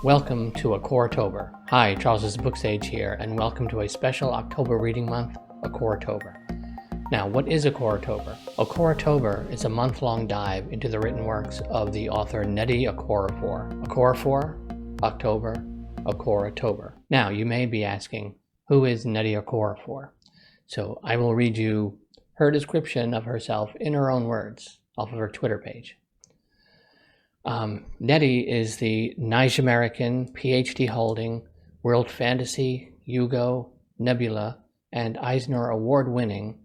Welcome to OKORATOBER. Hi, Charles' SirBookSage here, and welcome to a special October reading month, OKORATOBER. Now, what is OKORATOBER? OKORATOBER is a month-long dive into the written works of the author Nnedi Okorafor. Okorafor, October, OKORATOBER. Now, you may be asking, who is Nnedi Okorafor? So I will read you her description of herself in her own words off of her Twitter page. Nnedi is the Niger-American, PhD-holding, World Fantasy, Hugo, Nebula, and Eisner Award-winning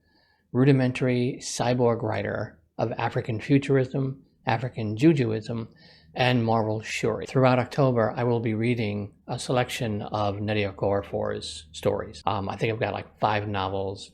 rudimentary cyborg writer of African futurism, African Jujuism, and Marvel Shuri. Throughout October, I will be reading a selection of Nnedi Okorafor's stories. I think I've got like 5 novels,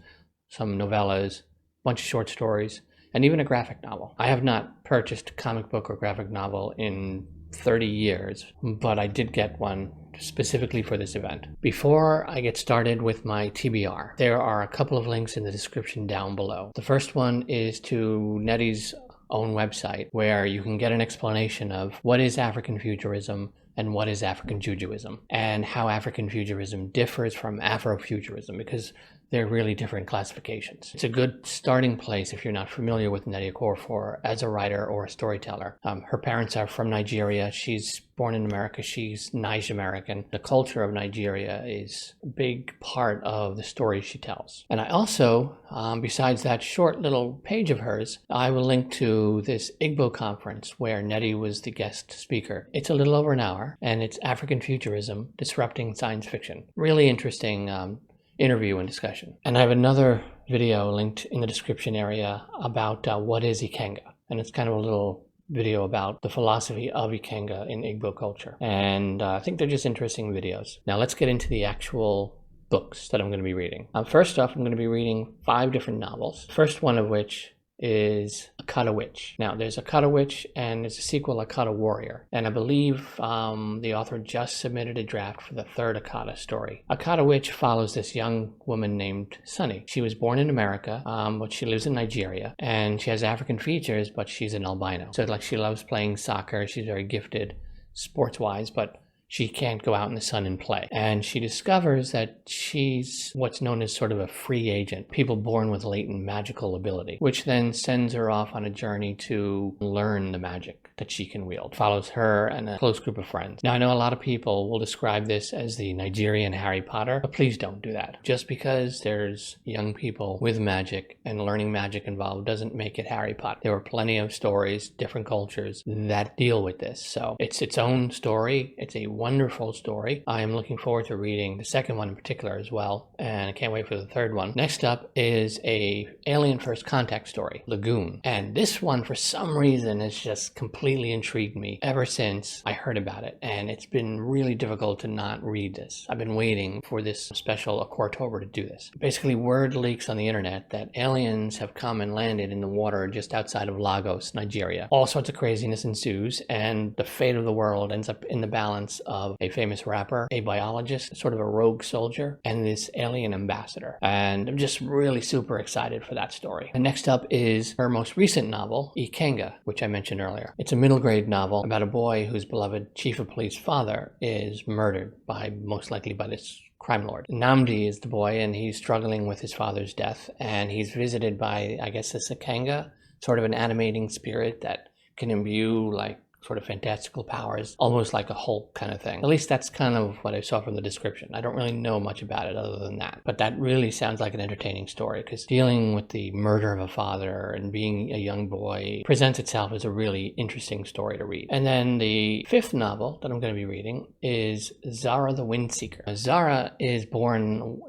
some novellas, a bunch of short stories, and even a graphic novel. I have not purchased a comic book or graphic novel in 30 years, but I did get one specifically for this event. Before I get started with my TBR, there are a couple of links in the description down below. The first one is to Nnedi's own website, where you can get an explanation of what is African futurism and what is African Jujuism, and how African futurism differs from Afrofuturism, because they're really different classifications. It's a good starting place if you're not familiar with Nnedi Okorafor as a writer or a storyteller. Her parents are from Nigeria. She's born in America. She's Niger-American. The culture of Nigeria is a big part of the stories she tells. And I also, besides that short little page of hers, I will link to this Igbo conference where Nnedi was the guest speaker. It's a little over an hour, and it's African Futurism, Disrupting Science Fiction. Really interesting interview and discussion. And I have another video linked in the description area about what is Ikenga. And it's kind of a little video about the philosophy of Ikenga in Igbo culture. And I think they're just interesting videos. Now let's get into the actual books that I'm going to be reading. First off, I'm going to be reading 5 different novels. First one of which is Akata Witch. Now, there's Akata Witch and there's a sequel, Akata Warrior. And I believe the author just submitted a draft for the 3rd Akata story. Akata Witch follows this young woman named Sunny. She was born in America, but she lives in Nigeria, and she has African features, but she's an albino. So like she loves playing soccer, she's very gifted sports-wise, but she can't go out in the sun and play. And she discovers that she's what's known as sort of a free agent, people born with latent magical ability, which then sends her off on a journey to learn the magic that she can wield. Follows her and a close group of friends. Now, I know a lot of people will describe this as the Nigerian Harry Potter, but please don't do that. Just because there's young people with magic and learning magic involved doesn't make it Harry Potter. There are plenty of stories, different cultures that deal with this. So it's its own story. It's a wonderful story. I am looking forward to reading the second one in particular as well, and I can't wait for the third one. Next up is a Alien First Contact story, Lagoon. And this one, for some reason, has just completely intrigued me ever since I heard about it, and it's been really difficult to not read this. I've been waiting for this special OKORATOBER to do this. Basically, word leaks on the internet that aliens have come and landed in the water just outside of Lagos, Nigeria. All sorts of craziness ensues, and the fate of the world ends up in the balance of a famous rapper, a biologist, sort of a rogue soldier, and this alien ambassador. And I'm just really super excited for that story. And next up is her most recent novel, Ikenga, which I mentioned earlier. It's a middle grade novel about a boy whose beloved chief of police father is murdered most likely by this crime lord. Nnamdi is the boy, and he's struggling with his father's death, and he's visited by, I guess, this Ikenga, sort of an animating spirit that can imbue like sort of fantastical powers, almost like a Hulk kind of thing. At least that's kind of what I saw from the description. I don't really know much about it other than that. But that really sounds like an entertaining story, because dealing with the murder of a father and being a young boy presents itself as a really interesting story to read. And then the 5th novel that I'm going to be reading is Zara the Windseeker. Zara is born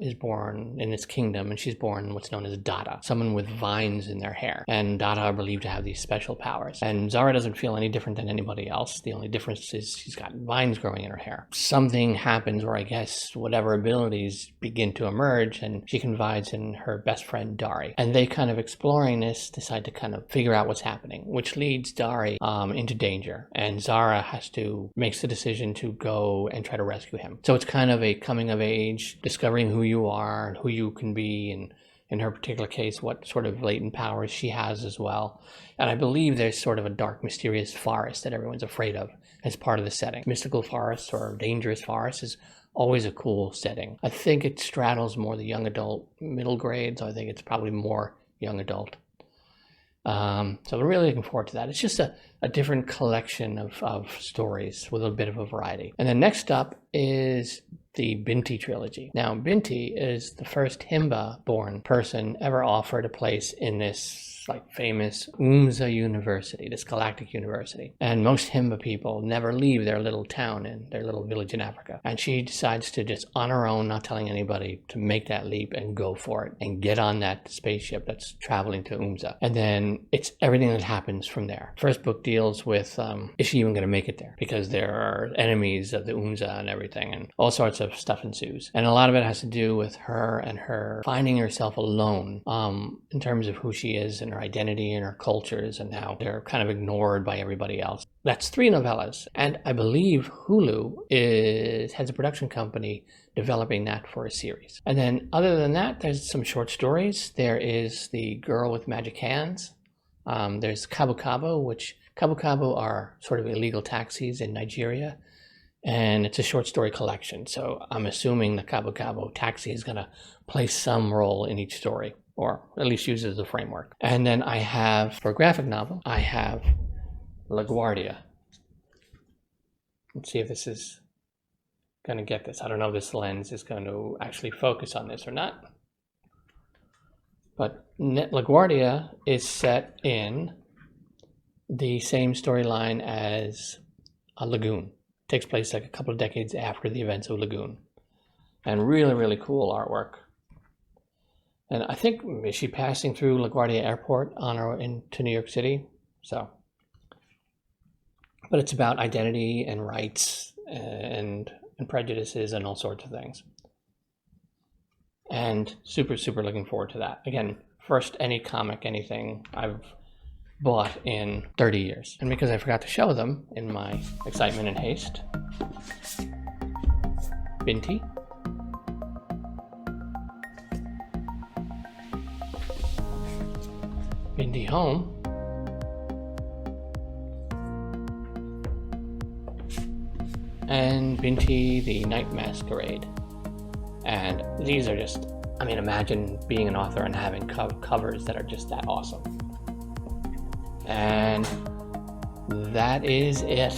in this kingdom, and she's born what's known as Dada, someone with vines in their hair. And Dada are believed to have these special powers. And Zara doesn't feel any different than anybody else. The only difference is she's got vines growing in her hair. Something happens where I guess whatever abilities begin to emerge, and she confides in her best friend Dari. And they kind of exploring this decide to kind of figure out what's happening, which leads Dari into danger. And Zara makes the decision to go and try to rescue him. So it's kind of a coming of age, discovering who you are and who you can be, and in her particular case, what sort of latent powers she has as well. And I believe there's sort of a dark, mysterious forest that everyone's afraid of as part of the setting. Mystical forest or dangerous forest is always a cool setting. I think it straddles more the young adult, middle grades. I think it's probably more young adult. So I'm really looking forward to that. It's just a different collection of stories with a bit of a variety. And then next up is the Binti trilogy. Now, Binti is the first Himba-born person ever offered a place in this famous University, this galactic university. And most Himba people never leave their little town and their little village in Africa. And she decides to just on her own, not telling anybody, to make that leap and go for it and get on that spaceship that's traveling to Umza. And then it's everything that happens from there. First book deals with, is she even going to make it there? Because there are enemies of the Umza and everything, and all sorts of stuff ensues. And a lot of it has to do with her and her finding herself alone in terms of who she is and her identity and her cultures and how they're kind of ignored by everybody else. That's 3 novellas, and I believe Hulu has a production company developing that for a series. And then other than that, there's some short stories. There is The Girl with Magic Hands. There's Kabu Kabu, which Kabu Kabu are sort of illegal taxis in Nigeria, and it's a short story collection. So I'm assuming the Kabu Kabu taxi is going to play some role in each story, or at least use it as a framework. And then I have, for a graphic novel, I have LaGuardia. Let's see if this is going to get this. I don't know if this lens is going to actually focus on this or not. But LaGuardia is set in the same storyline as a Lagoon. It takes place like a couple of decades after the events of Lagoon. And really, really cool artwork. And I think, is she passing through LaGuardia Airport on her into New York City? So, but it's about identity and rights and prejudices and all sorts of things. And super, super looking forward to that. Again, first any comic, anything I've bought in 30 years. And because I forgot to show them in my excitement and haste, Binti. Binti Home. And Binti the Night Masquerade. And these are just, I mean, imagine being an author and having covers that are just that awesome. And that is it.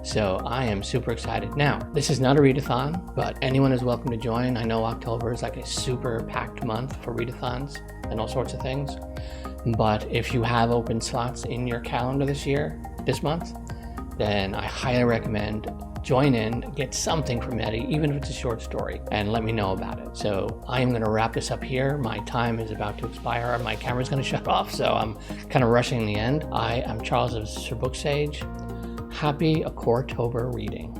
So I am super excited. Now, this is not a readathon, but anyone is welcome to join. I know October is like a super packed month for readathons and all sorts of things. But if you have open slots in your calendar this month, then I highly recommend join in, get something from Nnedi, even if it's a short story, and let me know about it. So I am going to wrap this up here. My time is about to expire. My camera's going to shut off, so I'm kind of rushing the end. I am Charles of SirBookSage. Happy OKORATOBER reading.